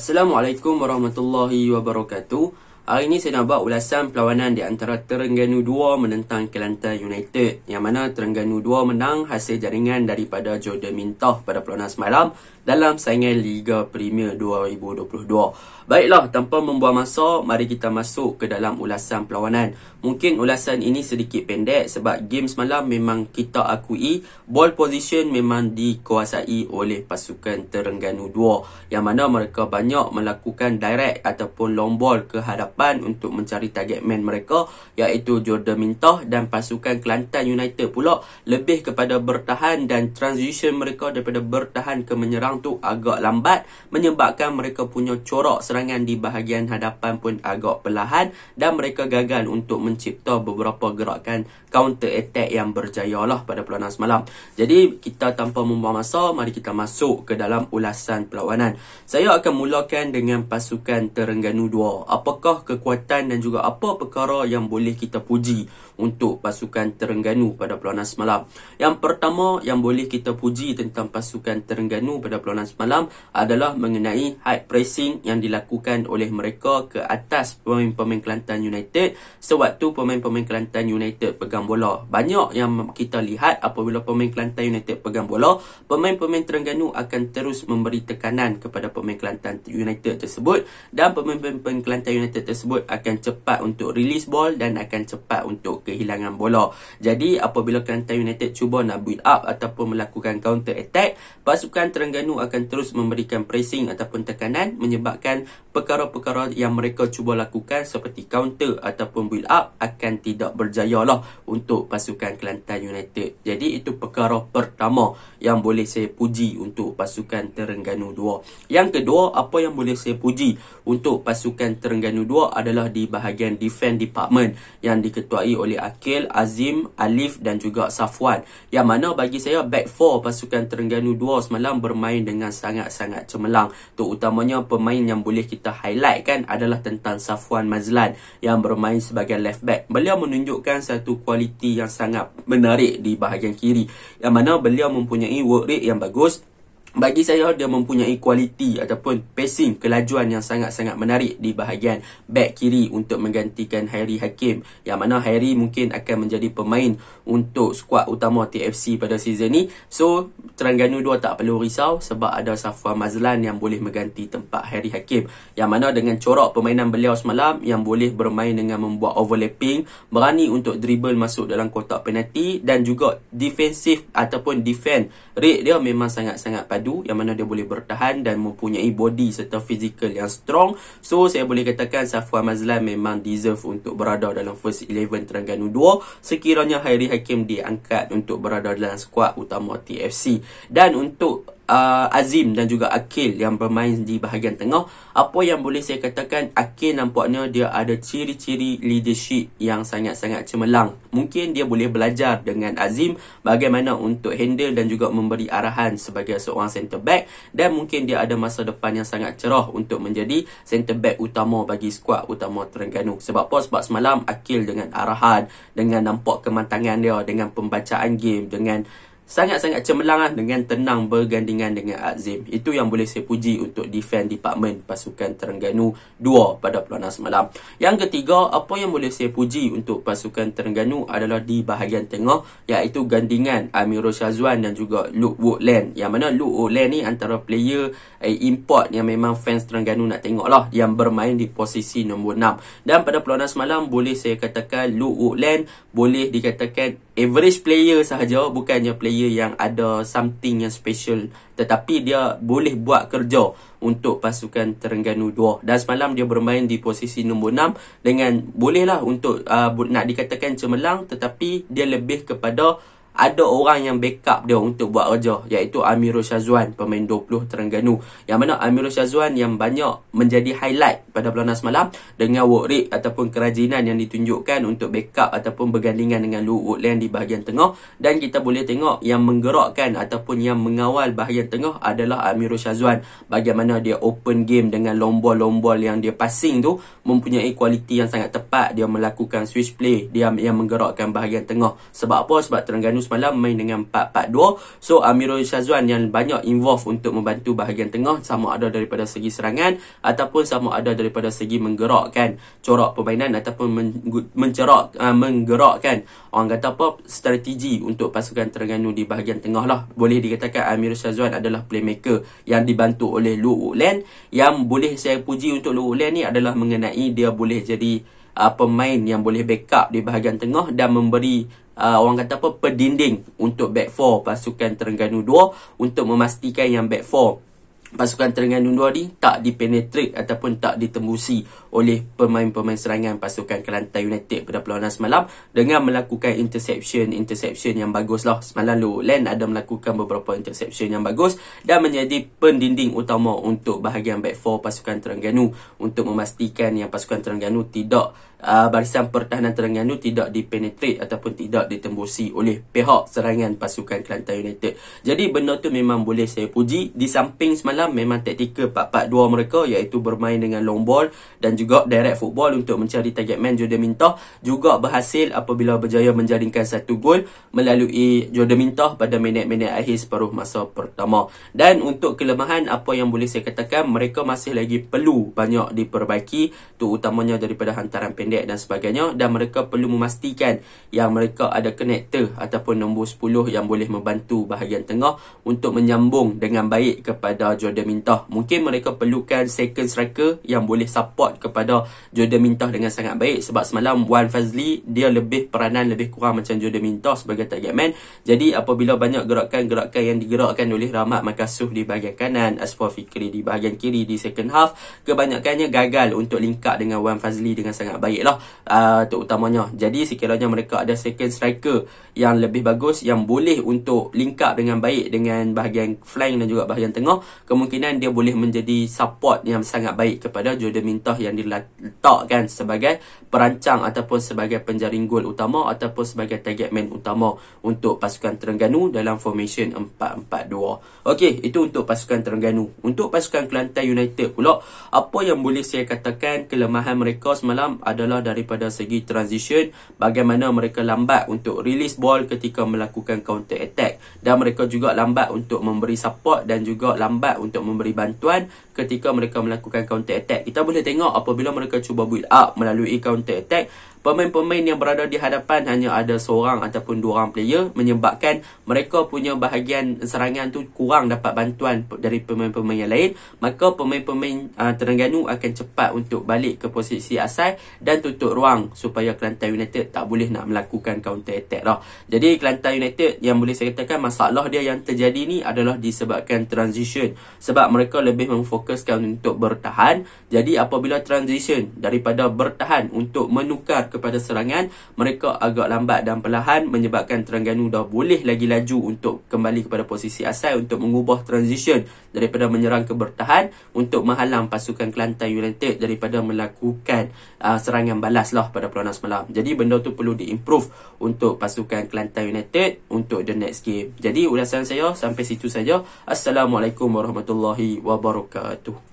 Assalamualaikum warahmatullahi wabarakatuh. Hari ini saya nak buat ulasan perlawanan di antara Terengganu 2 menentang Kelantan United, yang mana Terengganu 2 menang hasil jaringan daripada Jordan Mintoh pada perlawanan semalam dalam saingan Liga Premier 2022. Baiklah, tanpa membuang masa, mari kita masuk ke dalam ulasan perlawanan. Mungkin ulasan ini sedikit pendek sebab game semalam memang kita akui ball position memang dikuasai oleh pasukan Terengganu 2, yang mana mereka banyak melakukan direct ataupun long ball ke hadapan untuk mencari target man mereka, iaitu Jordan Mintoh, dan pasukan Kelantan United pula lebih kepada bertahan, dan transition mereka daripada bertahan ke menyerang tu agak lambat, menyebabkan mereka punya corak serangan di bahagian hadapan pun agak perlahan, dan mereka gagal untuk mencipta beberapa gerakan counter attack yang berjaya lah pada perlawanan semalam. Jadi kita tanpa membuang masa, mari kita masuk ke dalam ulasan perlawanan. Saya akan mulakan dengan pasukan Terengganu 2. Apakah kekuatan dan juga apa perkara yang boleh kita puji untuk pasukan Terengganu pada perlawanan semalam? Yang pertama yang boleh kita puji tentang pasukan Terengganu pada perlawanan semalam adalah mengenai high pressing yang dilakukan oleh mereka ke atas pemain-pemain Kelantan United sewaktu pemain-pemain Kelantan United pegang bola. Banyak yang kita lihat apabila pemain Kelantan United pegang bola, pemain-pemain Terengganu akan terus memberi tekanan kepada pemain Kelantan United tersebut, dan pemain-pemain Kelantan United tersebut akan cepat untuk release ball dan akan cepat untuk kehilangan bola. Jadi apabila Kelantan United cuba nak build up ataupun melakukan counter attack, pasukan Terengganu akan terus memberikan pressing ataupun tekanan, menyebabkan perkara-perkara yang mereka cuba lakukan seperti counter ataupun build up akan tidak berjaya lah untuk pasukan Kelantan United. Jadi itu perkara pertama yang boleh saya puji untuk pasukan Terengganu 2. Yang kedua, apa yang boleh saya puji untuk pasukan Terengganu 2 adalah di bahagian defense department yang diketuai oleh Akil, Azim, Alif dan juga Safwan, yang mana bagi saya back four pasukan Terengganu 2 semalam bermain dengan sangat-sangat cemerlang. Terutamanya pemain yang boleh kita highlight kan adalah tentang Safwan Mazlan yang bermain sebagai left back. Beliau menunjukkan satu kualiti yang sangat menarik di bahagian kiri, yang mana beliau mempunyai work rate yang bagus. Bagi saya dia mempunyai kualiti ataupun passing, kelajuan yang sangat-sangat menarik di bahagian back kiri untuk menggantikan Hairi Hakim, yang mana Hairi mungkin akan menjadi pemain untuk skuad utama TFC pada season ni. So Terengganu 2 tak perlu risau sebab ada Safwan Mazlan yang boleh mengganti tempat Hairi Hakim, yang mana dengan corak permainan beliau semalam yang boleh bermain dengan membuat overlapping, berani untuk dribble masuk dalam kotak penalti, dan juga defensif ataupun defend rate dia memang sangat-sangat padu, yang mana dia boleh bertahan dan mempunyai body serta fizikal yang strong. So saya boleh katakan Safwan Mazlan memang deserve untuk berada dalam first 11 Terengganu 2 sekiranya Hairi Hakim diangkat untuk berada dalam skuad utama TFC. Dan untuk Azim dan juga Akil yang bermain di bahagian tengah, apa yang boleh saya katakan, Akil nampaknya dia ada ciri-ciri leadership yang sangat-sangat cemerlang. Mungkin dia boleh belajar dengan Azim bagaimana untuk handle dan juga memberi arahan sebagai seorang centre back, dan mungkin dia ada masa depan yang sangat cerah untuk menjadi centre back utama bagi skuad utama Terengganu. Sebab apa? Sebab semalam Akil dengan arahan, dengan nampak kemantangan dia, dengan pembacaan game, dengan sangat-sangat cemerlang dengan tenang bergandingan dengan Azim. Itu yang boleh saya puji untuk defense department pasukan Terengganu 2 pada perlawanan semalam. Yang ketiga, apa yang boleh saya puji untuk pasukan Terengganu adalah di bahagian tengah, iaitu gandingan Amirul Syazwan dan juga Luke Woodland, yang mana Luke Woodland ni antara player import yang memang fans Terengganu nak tengok lah, yang bermain di posisi nombor 6. Dan pada perlawanan semalam boleh saya katakan Luke Woodland boleh dikatakan average player sahaja, bukannya player yang ada something yang special, tetapi dia boleh buat kerja untuk pasukan Terengganu 2. Dan semalam dia bermain di posisi nombor 6 dengan bolehlah untuk nak dikatakan cemerlang, tetapi dia lebih kepada ada orang yang backup dia untuk buat kerja, iaitu Amirul Syazwan, pemain 20 Terengganu, yang mana Amirul Syazwan yang banyak menjadi highlight pada perlawanan semalam dengan work rate ataupun kerajinan yang ditunjukkan untuk backup ataupun bergandingan dengan Luke Woodland di bahagian tengah. Dan kita boleh tengok yang menggerakkan ataupun yang mengawal bahagian tengah adalah Amirul Syazwan. Bagaimana dia open game dengan long ball yang dia passing tu mempunyai kualiti yang sangat tepat. Dia melakukan switch play, dia yang menggerakkan bahagian tengah. Sebab apa? Sebab Terengganu semalam main dengan 4-4-2. So Amirul Syazwan yang banyak involve untuk membantu bahagian tengah, sama ada daripada segi serangan ataupun sama ada daripada segi menggerakkan corak permainan ataupun menggerakkan orang kata apa, strategi untuk pasukan Terengganu di bahagian tengah lah. Boleh dikatakan Amirul Syazwan adalah playmaker yang dibantu oleh Lu Ulen. Yang boleh saya puji untuk Lu Ulen ni adalah mengenai dia boleh jadi pemain yang boleh backup di bahagian tengah dan memberi orang kata apa, pendinding untuk back 4 pasukan Terengganu 2 untuk memastikan yang back 4 pasukan Terengganu 2 ni tak dipenetrate ataupun tak ditembusi oleh pemain-pemain serangan pasukan Kelantan United pada perlawanan semalam dengan melakukan interception yang bagus lah. Semalam Lu Ulen ada melakukan beberapa interception yang bagus dan menjadi pendinding utama untuk bahagian back 4 pasukan Terengganu untuk memastikan yang pasukan Terengganu tidak barisan pertahanan Terengganu tidak dipenetrate ataupun tidak ditembusi oleh pihak serangan pasukan Kelantan United. Jadi benda tu memang boleh saya puji. Di samping semalam memang taktikal 4-4-2 mereka, iaitu bermain dengan long ball dan juga direct football untuk mencari target man Jordan Mintah, juga berhasil apabila berjaya menjaringkan satu gol melalui Jordan Mintah pada minit-minit akhir separuh masa pertama. Dan untuk kelemahan, apa yang boleh saya katakan, mereka masih lagi perlu banyak diperbaiki, terutamanya daripada hantaran pendek dan sebagainya, dan mereka perlu memastikan yang mereka ada connector ataupun nombor 10 yang boleh membantu bahagian tengah untuk menyambung dengan baik kepada Jordan Mintah. Mungkin mereka perlukan second striker yang boleh support kepada Jordan Mintah dengan sangat baik, sebab semalam Wan Fazli dia lebih peranan lebih kurang macam Jordan Mintah sebagai target man. Jadi apabila banyak gerakan-gerakan yang digerakkan oleh Rahmat Makasuh di bahagian kanan, Asfar Fikri di bahagian kiri di second half, kebanyakannya gagal untuk link up dengan Wan Fazli dengan sangat baik lah, terutamanya. Jadi sekiranya mereka ada second striker yang lebih bagus yang boleh untuk link up dengan baik dengan bahagian flank dan juga bahagian tengah, kemungkinan dia boleh menjadi support yang sangat baik kepada Jordan Mintah yang diletakkan sebagai perancang ataupun sebagai penjaring gol utama ataupun sebagai target man utama untuk pasukan Terengganu dalam formation 4-4-2. Okey, itu untuk pasukan Terengganu. Untuk pasukan Kelantan United pula, apa yang boleh saya katakan kelemahan mereka semalam adalah daripada segi transition, bagaimana mereka lambat untuk release ball ketika melakukan counter attack, dan mereka juga lambat untuk memberi support dan juga lambat untuk memberi bantuan ketika mereka melakukan counter attack. Kita boleh tengok apabila mereka cuba build up melalui counter attack, pemain-pemain yang berada di hadapan hanya ada seorang ataupun dua orang player, menyebabkan mereka punya bahagian serangan tu kurang dapat bantuan dari pemain-pemain yang lain. Maka pemain-pemain Terengganu akan cepat untuk balik ke posisi asal dan tutup ruang supaya Kelantan United tak boleh nak melakukan counter attack lah. Jadi Kelantan United yang boleh saya katakan masalah dia yang terjadi ni adalah disebabkan transition, sebab mereka lebih memfokuskan untuk bertahan. Jadi apabila transition daripada bertahan untuk menukar kepada serangan, mereka agak lambat dan perlahan, menyebabkan Terengganu dah boleh lagi laju untuk kembali kepada posisi asal untuk mengubah transition daripada menyerang ke bertahan untuk menghalang pasukan Kelantan United daripada melakukan serangan balas lah pada perlawanan semalam. Jadi benda tu perlu diimprove untuk pasukan Kelantan United untuk the next game. Jadi ulasan saya sampai situ saja. Assalamualaikum warahmatullahi wabarakatuh.